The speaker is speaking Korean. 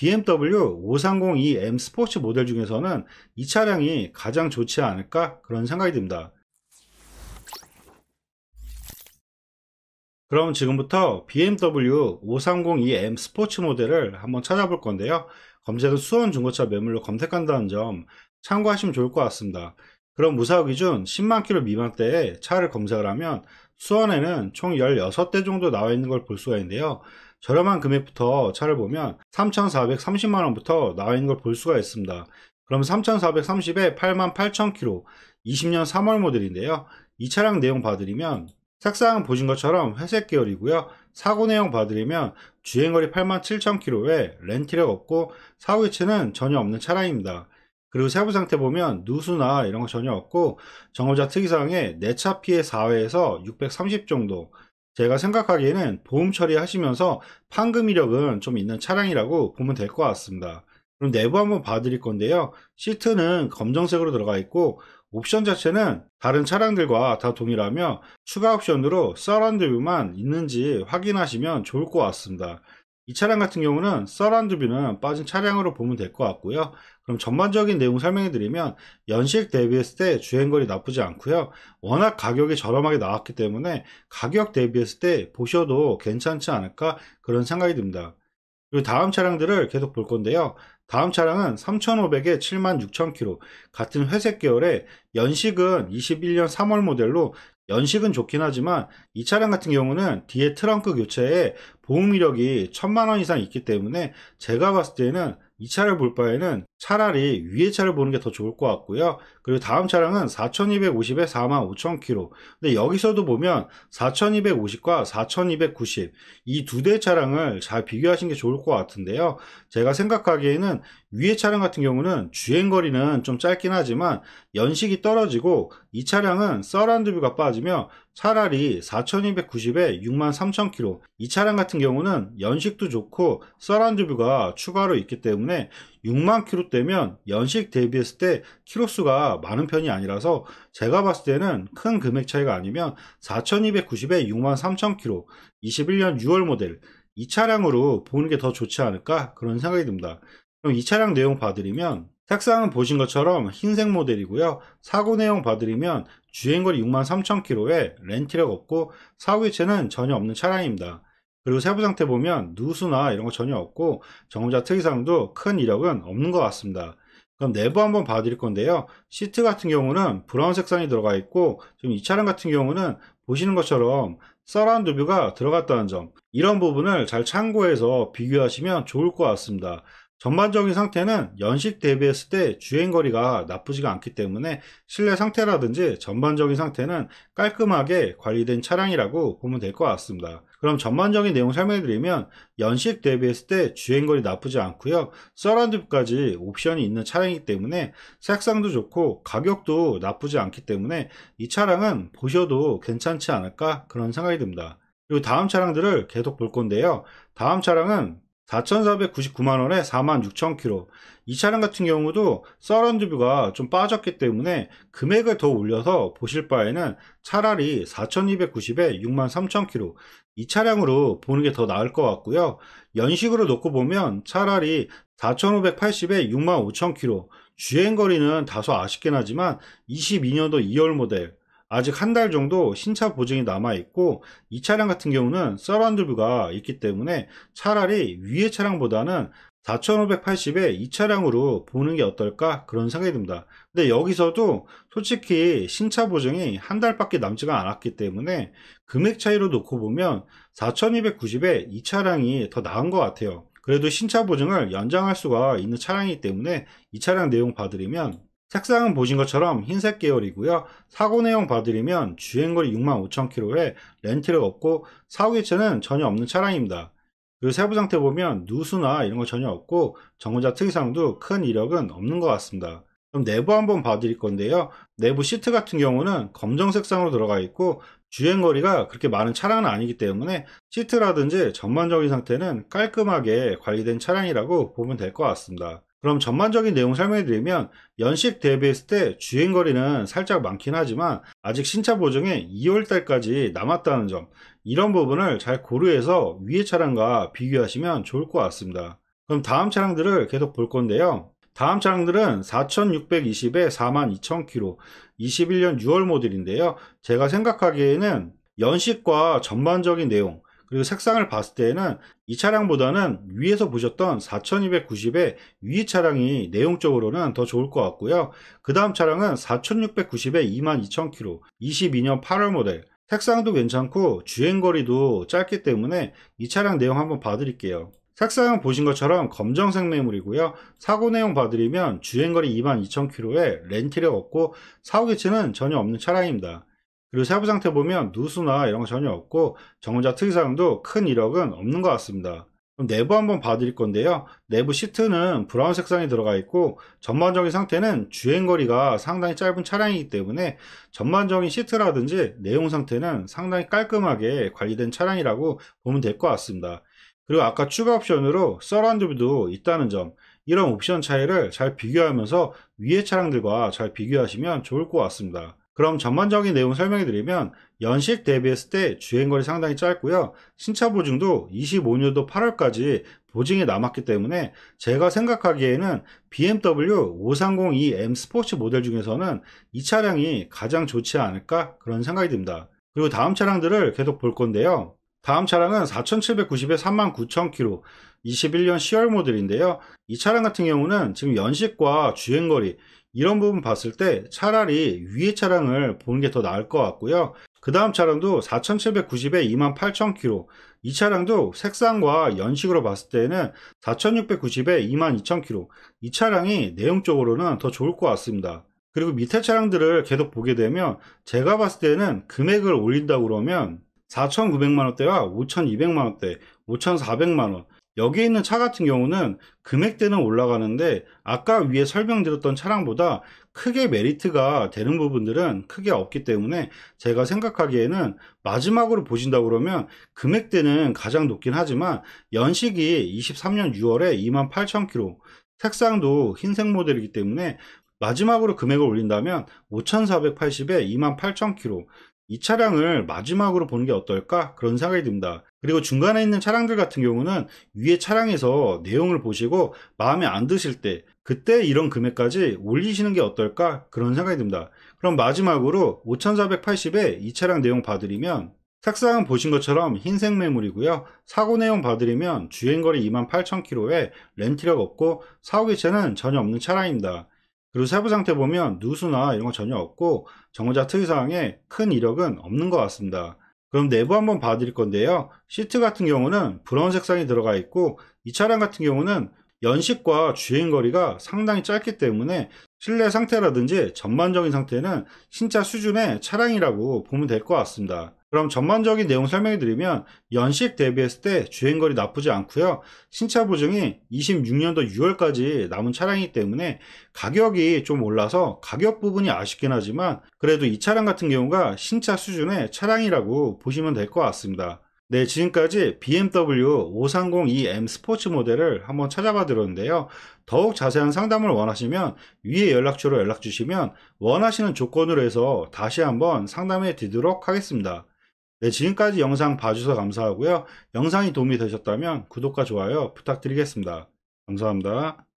BMW 5302M 스포츠 모델 중에서는 이 차량이 가장 좋지 않을까 그런 생각이 듭니다. 그럼 지금부터 BMW 5302M 스포츠 모델을 한번 찾아볼 건데요. 검색은 수원 중고차 매물로 검색한다는 점 참고하시면 좋을 것 같습니다. 그럼 무사고 기준 10만 킬로 미만대의 차를 검색을 하면 수원에는 총 16대 정도 나와 있는 걸 볼 수가 있는데요. 저렴한 금액부터 차를 보면 3,430만 원부터 나와 있는 걸 볼 수가 있습니다. 그럼 3,430에 88,000km 20년 3월 모델인데요. 이 차량 내용 봐드리면 색상은 보신 것처럼 회색 계열이고요. 사고 내용 봐드리면 주행거리 87,000km에 렌트력 없고 사고 교체는 전혀 없는 차량입니다. 그리고 세부 상태 보면 누수나 이런 거 전혀 없고 정거자 특이사항에 내차 피해 4회에서 630 정도. 제가 생각하기에는 보험 처리하시면서 판금 이력은 좀 있는 차량이라고 보면 될 것 같습니다. 그럼 내부 한번 봐드릴 건데요. 시트는 검정색으로 들어가 있고 옵션 자체는 다른 차량들과 다 동일하며 추가 옵션으로 서라운드 뷰만 있는지 확인하시면 좋을 것 같습니다. 이 차량 같은 경우는 서라운드 뷰는 빠진 차량으로 보면 될 것 같고요. 그럼 전반적인 내용 설명해 드리면 연식 대비했을 때 주행거리 나쁘지 않고요. 워낙 가격이 저렴하게 나왔기 때문에 가격 대비했을 때 보셔도 괜찮지 않을까 그런 생각이 듭니다. 그리고 다음 차량들을 계속 볼 건데요. 다음 차량은 3500에 76,000km 같은 회색 계열의 연식은 21년 3월 모델로 연식은 좋긴 하지만 이 차량 같은 경우는 뒤에 트렁크 교체에 보험 이력이 1000만 원 이상 있기 때문에 제가 봤을 때는 이 차를 볼 바에는 차라리 위에 차를 보는 게 더 좋을 것 같고요. 그리고 다음 차량은 4250에 45,000km. 근데 여기서도 보면 4250과 4290 이 두 대의 차량을 잘 비교하시는 게 좋을 것 같은데요. 제가 생각하기에는 위에 차량 같은 경우는 주행거리는 좀 짧긴 하지만 연식이 떨어지고 이 차량은 서라운드 뷰가 빠지며 차라리 4290에 63,000km 이 차량 같은 경우는 연식도 좋고 서라운드 뷰가 추가로 있기 때문에 6만 km대면 연식 대비했을 때 키로수가 많은 편이 아니라서 제가 봤을 때는 큰 금액 차이가 아니면 4290에 63,000km 21년 6월 모델 이 차량으로 보는 게 더 좋지 않을까 그런 생각이 듭니다. 그럼 이 차량 내용 봐드리면 색상은 보신 것처럼 흰색 모델이고요. 사고 내용 봐드리면 주행거리 63,000km에 렌트력 없고 사고 교체는 전혀 없는 차량입니다. 그리고 세부 상태 보면 누수나 이런 거 전혀 없고 정거자 특이사항도 큰 이력은 없는 것 같습니다. 그럼 내부 한번 봐드릴 건데요. 시트 같은 경우는 브라운 색상이 들어가 있고 지금 이 차량 같은 경우는 보시는 것처럼 서라운드 뷰가 들어갔다는 점 이런 부분을 잘 참고해서 비교하시면 좋을 것 같습니다. 전반적인 상태는 연식 대비했을 때 주행거리가 나쁘지가 않기 때문에 실내 상태라든지 전반적인 상태는 깔끔하게 관리된 차량이라고 보면 될 것 같습니다. 그럼 전반적인 내용 설명해 드리면 연식 대비했을 때 주행거리 나쁘지 않고요. 서라운드까지 옵션이 있는 차량이기 때문에 색상도 좋고 가격도 나쁘지 않기 때문에 이 차량은 보셔도 괜찮지 않을까 그런 생각이 듭니다. 그리고 다음 차량들을 계속 볼 건데요. 다음 차량은 4,499만원에 46,000km 이 차량 같은 경우도 서라운드 뷰가 좀 빠졌기 때문에 금액을 더 올려서 보실 바에는 차라리 4,290에 63,000km 이 차량으로 보는 게 더 나을 것 같고요. 연식으로 놓고 보면 차라리 4,580에 65,000km 주행거리는 다소 아쉽긴 하지만 22년도 2월 모델 아직 한 달 정도 신차 보증이 남아 있고 이 차량 같은 경우는 서라운드 뷰가 있기 때문에 차라리 위의 차량보다는 4,580에 이 차량으로 보는 게 어떨까 그런 생각이 듭니다. 근데 여기서도 솔직히 신차 보증이 한 달밖에 남지가 않았기 때문에 금액 차이로 놓고 보면 4,290에 이 차량이 더 나은 것 같아요. 그래도 신차 보증을 연장할 수가 있는 차량이기 때문에 이 차량 내용 봐드리면 색상은 보신 것처럼 흰색 계열이고요. 사고 내용 봐드리면 주행거리 65,000km에 렌트력 없고 사고 교체는 전혀 없는 차량입니다. 그리고 세부 상태 보면 누수나 이런 거 전혀 없고 정거자 특이사항도 큰 이력은 없는 것 같습니다. 그럼 내부 한번 봐드릴 건데요. 내부 시트 같은 경우는 검정 색상으로 들어가 있고 주행거리가 그렇게 많은 차량은 아니기 때문에 시트라든지 전반적인 상태는 깔끔하게 관리된 차량이라고 보면 될 것 같습니다. 그럼 전반적인 내용 설명해 드리면 연식 대비했을 때 주행거리는 살짝 많긴 하지만 아직 신차 보증에 2월달까지 남았다는 점 이런 부분을 잘 고려해서 위의 차량과 비교하시면 좋을 것 같습니다. 그럼 다음 차량들을 계속 볼 건데요. 다음 차량들은 4620에 42,000km, 21년 6월 모델인데요. 제가 생각하기에는 연식과 전반적인 내용, 그리고 색상을 봤을 때에는 이 차량보다는 위에서 보셨던 4290의 위 차량이 내용적으로는 더 좋을 것 같고요. 그 다음 차량은 4690에 22,000km, 22년 8월 모델. 색상도 괜찮고 주행거리도 짧기 때문에 이 차량 내용 한번 봐드릴게요. 색상은 보신 것처럼 검정색 매물이고요. 사고 내용 봐드리면 주행거리 22,000km에 렌트력 없고 사고 기체는 전혀 없는 차량입니다. 그리고 세부 상태 보면 누수나 이런 거 전혀 없고 정원자 특이사항도 큰 이력은 없는 것 같습니다. 그럼 내부 한번 봐드릴 건데요. 내부 시트는 브라운 색상이 들어가 있고 전반적인 상태는 주행거리가 상당히 짧은 차량이기 때문에 전반적인 시트라든지 내용 상태는 상당히 깔끔하게 관리된 차량이라고 보면 될 것 같습니다. 그리고 아까 추가 옵션으로 서라운드 뷰도 있다는 점, 이런 옵션 차이를 잘 비교하면서 위의 차량들과 잘 비교하시면 좋을 것 같습니다. 그럼 전반적인 내용 설명해 드리면 연식 대비했을 때 주행거리 상당히 짧고요. 신차 보증도 25년도 8월까지 보증이 남았기 때문에 제가 생각하기에는 BMW 530eM 스포츠 모델 중에서는 이 차량이 가장 좋지 않을까 그런 생각이 듭니다. 그리고 다음 차량들을 계속 볼 건데요. 다음 차량은 4790에 39,000km, 21년 10월 모델인데요. 이 차량 같은 경우는 지금 연식과 주행거리 이런 부분 봤을 때 차라리 위의 차량을 보는 게 더 나을 것 같고요. 그 다음 차량도 4790에 28,000km, 이 차량도 색상과 연식으로 봤을 때는 4690에 22,000km, 이 차량이 내용적으로는 더 좋을 것 같습니다. 그리고 밑에 차량들을 계속 보게 되면 제가 봤을 때는 금액을 올린다고 그러면 4,900만원대와 5,200만원대, 5,400만원, 여기에 있는 차 같은 경우는 금액대는 올라가는데 아까 위에 설명드렸던 차량보다 크게 메리트가 되는 부분들은 크게 없기 때문에 제가 생각하기에는 마지막으로 보신다고 그러면 금액대는 가장 높긴 하지만 연식이 23년 6월에 28,000km, 색상도 흰색 모델이기 때문에 마지막으로 금액을 올린다면 5,480에 28,000km, 이 차량을 마지막으로 보는 게 어떨까 그런 생각이 듭니다. 그리고 중간에 있는 차량들 같은 경우는 위에 차량에서 내용을 보시고 마음에 안 드실 때 그때 이런 금액까지 올리시는 게 어떨까 그런 생각이 듭니다. 그럼 마지막으로 5480에 이 차량 내용 봐드리면 색상은 보신 것처럼 흰색 매물이고요. 사고 내용 봐드리면 주행거리 28,000km에 렌트력 없고 사고 기체는 전혀 없는 차량입니다. 그리고 세부 상태 보면 누수나 이런 거 전혀 없고 정거자 특이사항에 큰 이력은 없는 것 같습니다. 그럼 내부 한번 봐드릴 건데요. 시트 같은 경우는 브라운 색상이 들어가 있고 이 차량 같은 경우는 연식과 주행거리가 상당히 짧기 때문에 실내 상태라든지 전반적인 상태는 신차 수준의 차량이라고 보면 될 것 같습니다. 그럼 전반적인 내용 설명해 드리면 연식 대비했을 때 주행거리 나쁘지 않고요. 신차 보증이 26년도 6월까지 남은 차량이기 때문에 가격이 좀 올라서 가격 부분이 아쉽긴 하지만 그래도 이 차량 같은 경우가 신차 수준의 차량이라고 보시면 될 것 같습니다. 네, 지금까지 BMW 530eM 스포츠 모델을 한번 찾아봐 드렸는데요. 더욱 자세한 상담을 원하시면 위에 연락처로 연락 주시면 원하시는 조건으로 해서 다시 한번 상담해 드리도록 하겠습니다. 네, 지금까지 영상 봐주셔서 감사하고요. 영상이 도움이 되셨다면 구독과 좋아요 부탁드리겠습니다. 감사합니다.